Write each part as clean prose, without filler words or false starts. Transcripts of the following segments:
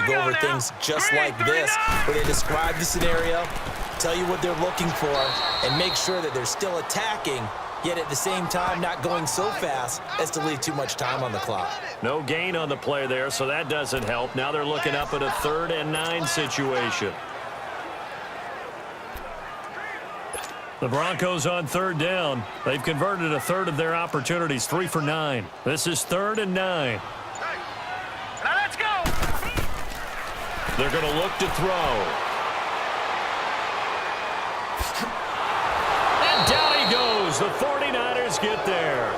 go over things just like this, where they describe the scenario, tell you what they're looking for, and make sure that they're still attacking, yet at the same time not going so fast as to leave too much time on the clock. No gain on the play there, so that doesn't help. Now they're looking up at a 3rd and 9 situation. The Broncos on 3rd down. They've converted a 1/3 of their opportunities, 3 for 9. This is 3rd and 9. Now let's go. They're going to look to throw. And down he goes. The 49ers get there.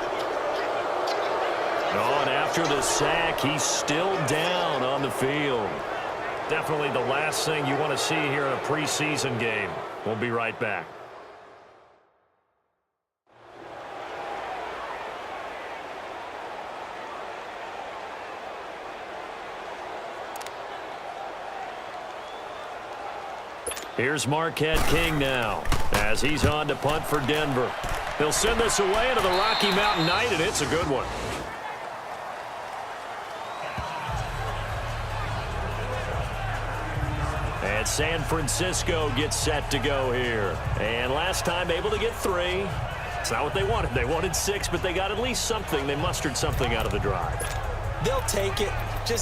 Oh, and after the sack, he's still down on the field. Definitely the last thing you want to see here in a preseason game. We'll be right back. Here's Marquette King now as he's on to punt for Denver. He'll send this away into the Rocky Mountain Night, and it's a good one. And San Francisco gets set to go here. And last time able to get 3. It's not what they wanted. They wanted 6, but they got at least something. They mustered something out of the drive. They'll take it.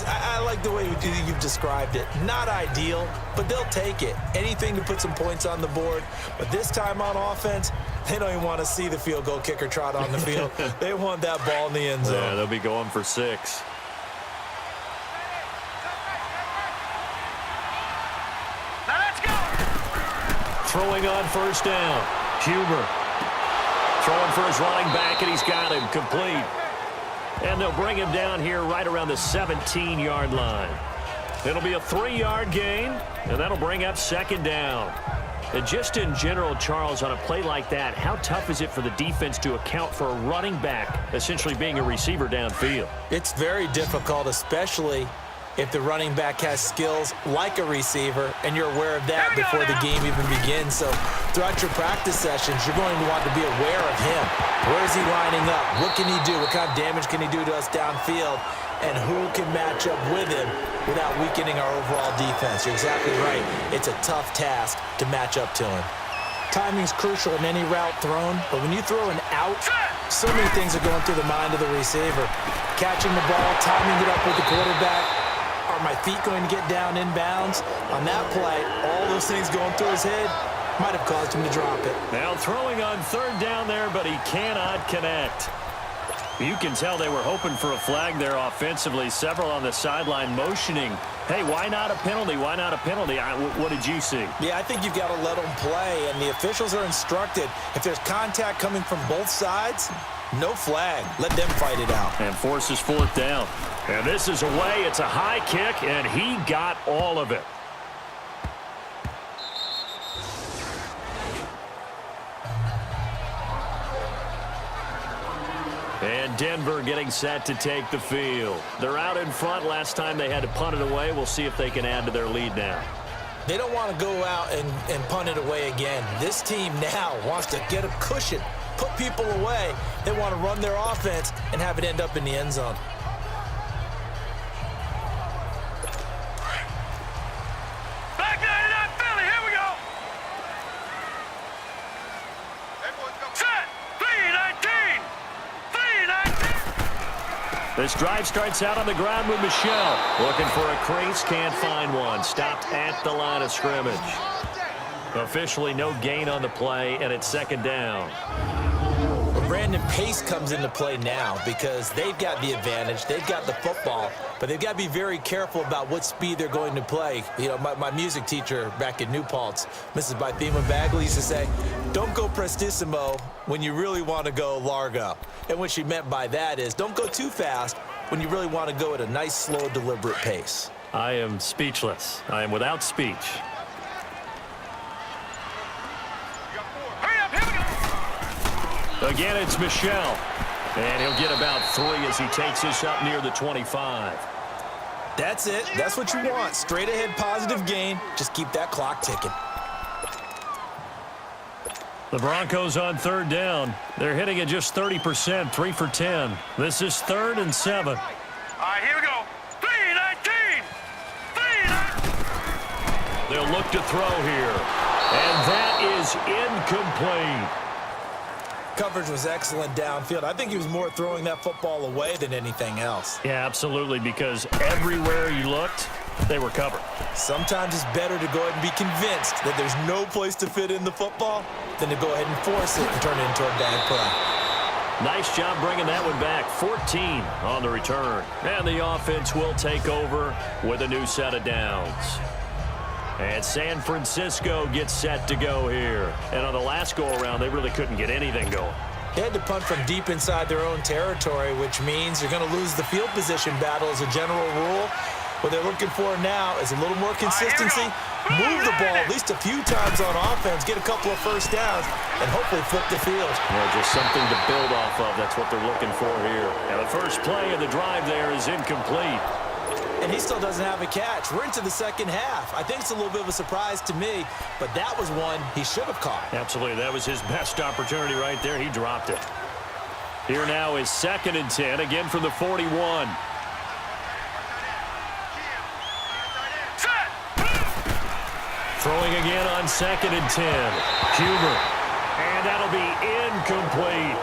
I like the way you've described it. Not ideal, but they'll take it. Anything to put some points on the board. But this time on offense, they don't even want to see the field goal kicker trot on the field. They want that ball in the end zone. Yeah, they'll be going for 6. Now let's go. Throwing on 1st down. Huber throwing for his running back, and he's got him complete. And they'll bring him down here right around the 17-yard line. It'll be a 3-yard gain, and that'll bring up 2nd down. And just in general, Charles, on a play like that, how tough is it for the defense to account for a running back essentially being a receiver downfield? It's very difficult, especially if the running back has skills like a receiver, and you're aware of that before the game even begins. So throughout your practice sessions, you're going to want to be aware of him. Where is he lining up? What can he do? What kind of damage can he do to us downfield? And who can match up with him without weakening our overall defense? You're exactly right. It's a tough task to match up to him. Timing's crucial in any route thrown, but when you throw an out, so many things are going through the mind of the receiver. Catching the ball, timing it up with the quarterback. Are my feet going to get down inbounds? On that play, all those things going through his head might have caused him to drop it. Now throwing on 3rd down there, but he cannot connect. You can tell they were hoping for a flag there offensively. Several on the sideline motioning, hey, why not a penalty? Why not a penalty? What did you see? Yeah, I think you've got to let them play, and the officials are instructed. If there's contact coming from both sides, no flag. Let them fight it out. And forces 4th down. And this is away. It's a high kick, and he got all of it. And Denver getting set to take the field. They're out in front. Last time they had to punt it away. We'll see if they can add to their lead now. They don't want to go out and punt it away again. This team now wants to get a cushion, put people away. They want to run their offense and have it end up in the end zone. Back there in that Philly. Here we go. Set. 3-19. 3-19. This drive starts out on the ground with Michelle. Looking for a crease, can't find one. Stopped at the line of scrimmage. Officially no gain on the play, and it's 2nd down. Brandon Pace comes into play now because they've got the advantage. They've got the football, but they've got to be very careful about what speed they're going to play. You know, my music teacher back in New Paltz, Mrs. Bythema Bagley, used to say, don't go prestissimo when you really want to go largo. And what she meant by that is don't go too fast when you really want to go at a nice, slow, deliberate pace. I am speechless. I am without speech. Again, it's Michelle. And he'll get about 3 as he takes this up near the 25. That's it. That's what you want. Straight ahead, positive gain. Just keep that clock ticking. The Broncos on 3rd down. They're hitting at just 30%, 3 for 10. This is 3rd and 7. All right, here we go. 3-19. they'll look to throw here. And that is incomplete. Coverage was excellent downfield. I think he was more throwing that football away than anything else. Yeah, absolutely, because everywhere you looked, they were covered. Sometimes it's better to go ahead and be convinced that there's no place to fit in the football than to go ahead and force it and turn it into a bad play. Nice job bringing that one back. 14 on the return. And the offense will take over with a new set of downs. And San Francisco gets set to go here. And on the last go-around, they really couldn't get anything going. They had to punt from deep inside their own territory, which means you're going to lose the field position battle as a general rule. What they're looking for now is a little more consistency, move the ball at least a few times on offense, get a couple of first downs, and hopefully flip the field. Well, just something to build off of. That's what they're looking for here. And the first play of the drive there is incomplete. And he still doesn't have a catch. We're into the second half. I think it's a little bit of a surprise to me, but that was one he should have caught. Absolutely. That was his best opportunity right there. He dropped it. Here now is 2nd and 10, again from the 41. Throwing again on 2nd and 10. Huber. And that'll be incomplete.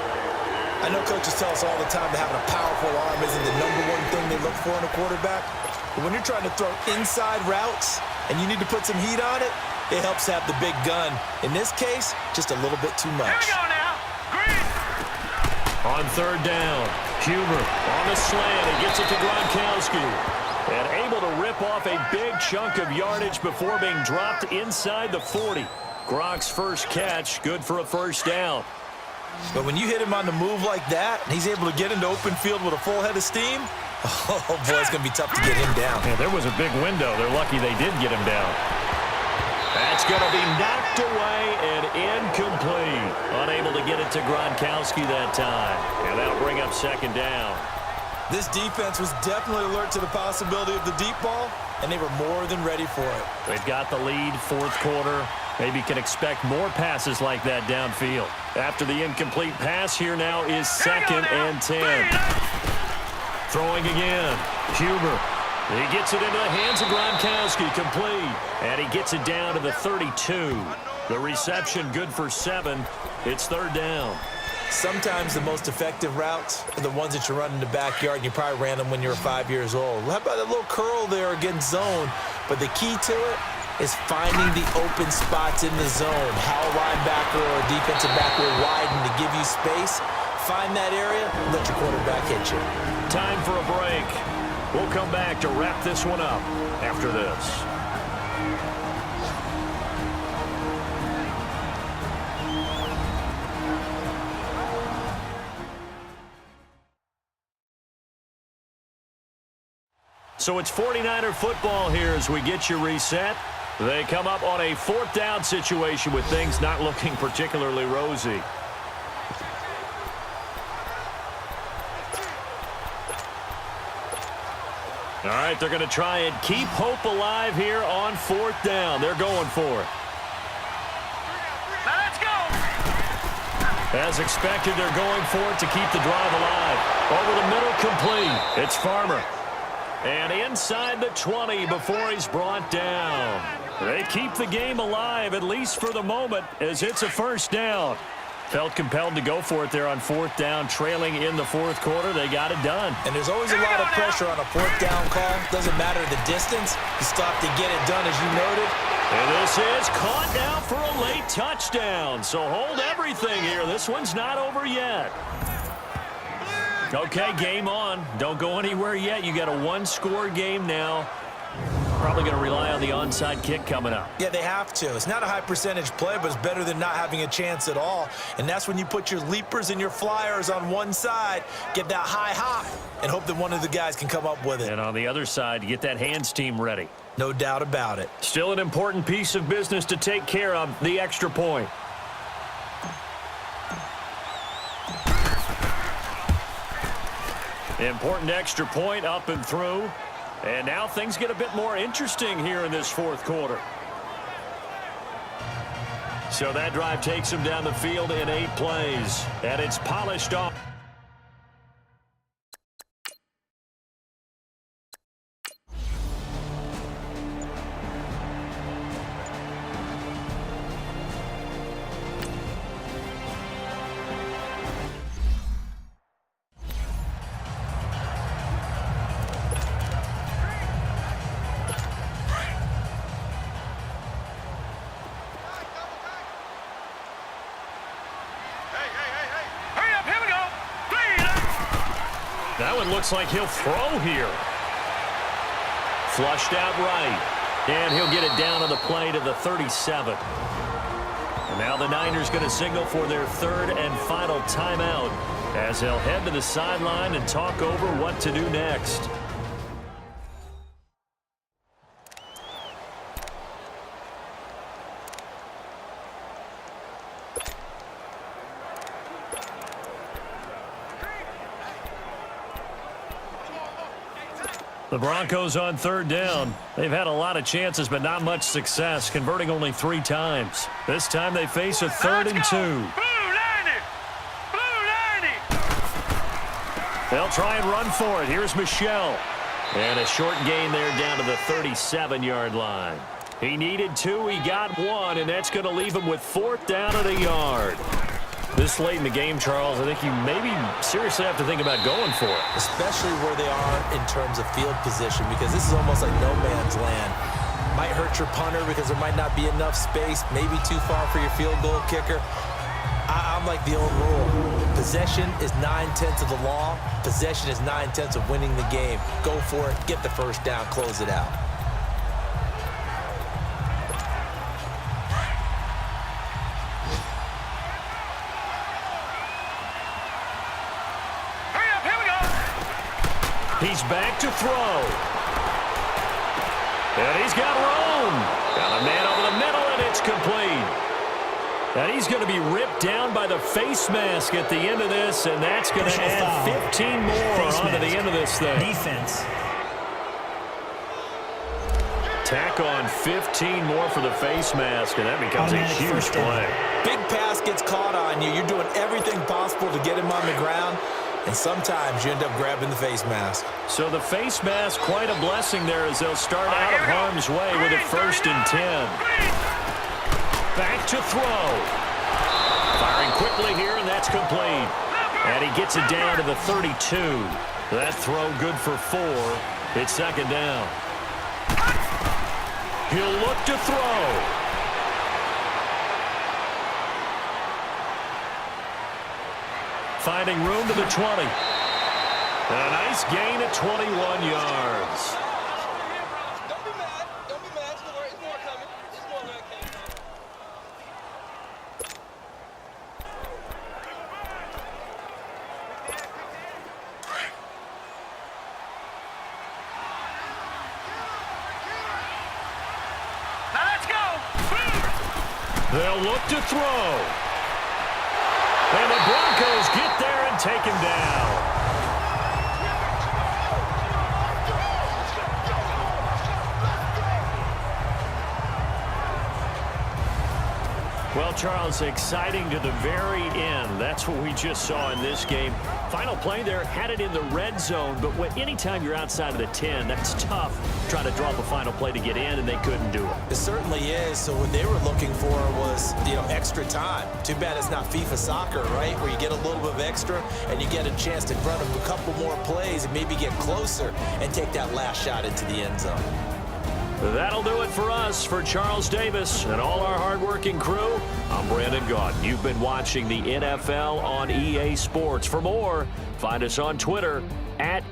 I know coaches tell us all the time that having a powerful arm isn't the #1 thing they look for in a quarterback. But when you're trying to throw inside routes and you need to put some heat on it, it helps have the big gun. In this case, just a little bit too much. Here we go now. Green. On 3rd down, Huber on the slant. He gets it to Gronkowski. And able to rip off a big chunk of yardage before being dropped inside the 40. Gronk's first catch, good for a first down. But when you hit him on the move like that, and he's able to get into open field with a full head of steam, oh, boy, it's going to be tough to get him down. Yeah, there was a big window. They're lucky they did get him down. That's going to be knocked away and incomplete. Unable to get it to Gronkowski that time. And that'll bring up 2nd down. This defense was definitely alert to the possibility of the deep ball, and they were more than ready for it. They've got the lead, 4th quarter. Maybe can expect more passes like that downfield. After the incomplete pass, here now is 2nd and 10. Throwing again. Huber. He gets it into the hands of Gronkowski, complete. And he gets it down to the 32. The reception good for 7. It's 3rd down. Sometimes the most effective routes are the ones that you run in the backyard, and you probably ran them when you were 5 years old. How about a little curl there against zone? But the key to it is finding the open spots in the zone. How a linebacker or a defensive back will widen to give you space. Find that area, let your quarterback hit you. Time for a break. We'll come back to wrap this one up after this. So it's 49er football here as we get you reset. They come up on a 4th down situation with things not looking particularly rosy. All right, they're going to try and keep hope alive here on 4th down. They're going for it. Now let's go. As expected, they're going for it to keep the drive alive. Over the middle, complete. It's Farmer. And inside the 20 before he's brought down. They keep the game alive, at least for the moment, as it's a first down. Felt compelled to go for it there on 4th down, trailing in the 4th quarter. They got it done. And there's always a lot of pressure on a 4th down call. Doesn't matter the distance. You stop to get it done, as you noted. And this is caught now for a late touchdown. So hold everything here. This one's not over yet. Okay, game on. Don't go anywhere yet. You got a 1-score game now. Probably going to rely on the onside kick coming up. Yeah, they have to. It's not a high percentage play, but it's better than not having a chance at all. And that's when you put your leapers and your flyers on one side, get that high hop, and hope that one of the guys can come up with it. And on the other side, get that hands team ready. No doubt about it. Still an important piece of business to take care of, the extra point. Important extra point up and through. And now things get a bit more interesting here in this 4th quarter. So that drive takes him down the field in 8 plays. And it's polished off. That one looks like he'll throw here. Flushed out right. And he'll get it down on the play to the 37. And now the Niners going to signal for their third and final timeout as they'll head to the sideline and talk over what to do next. The Broncos on third down. They've had a lot of chances, but not much success, converting only 3 times. This time they face a 3rd and 2. Blue 90! Blue 90! They'll try and run for it. Here's Michelle. And a short gain there down to the 37-yard line. He needed 2, he got 1, and that's going to leave him with 4th down and a yard. This late in the game, Charles, I think you maybe seriously have to think about going for it. Especially where they are in terms of field position, because this is almost like no man's land. Might hurt your punter because there might not be enough space, maybe too far for your field goal kicker. I'm like the old rule. Possession is 9/10 of the law. Possession is 9/10 of winning the game. Go for it, get the first down, close it out. He's back to throw. And he's got room. Got a man over the middle, and it's complete. And he's going to be ripped down by the face mask at the end of this, and that's going to add 15 more onto the end of this thing. Defense. Tack on 15 more for the face mask, and that becomes a huge play. Big pass gets caught on you. You're doing everything possible to get him on the ground. And sometimes you end up grabbing the face mask. So the face mask, quite a blessing there as they'll start out of harm's way with it 1st and 10. Back to throw. Firing quickly here, and that's complete. And he gets it down to the 32. That throw good for 4. It's 2nd down. He'll look to throw. Finding room to the 20. And a nice gain at 21 yards. Don't be mad. Don't be mad. There's more coming. There's more that came. Now let's go! They'll look to throw. And the Broncos get there and take him down. Well, Charles, exciting to the very end. That's what we just saw in this game. Final play there, had it in the red zone, but anytime you're outside of the 10, that's tough trying to drop a final play to get in, and they couldn't do it. It certainly is. So what they were looking for was, extra time. Too bad it's not FIFA soccer, right, where you get a little bit of extra and you get a chance to run a couple more plays and maybe get closer and take that last shot into the end zone. That'll do it for us. For Charles Davis and all our hardworking crew, I'm Brandon Gaudin. You've been watching the NFL on EA Sports. For more, find us on Twitter @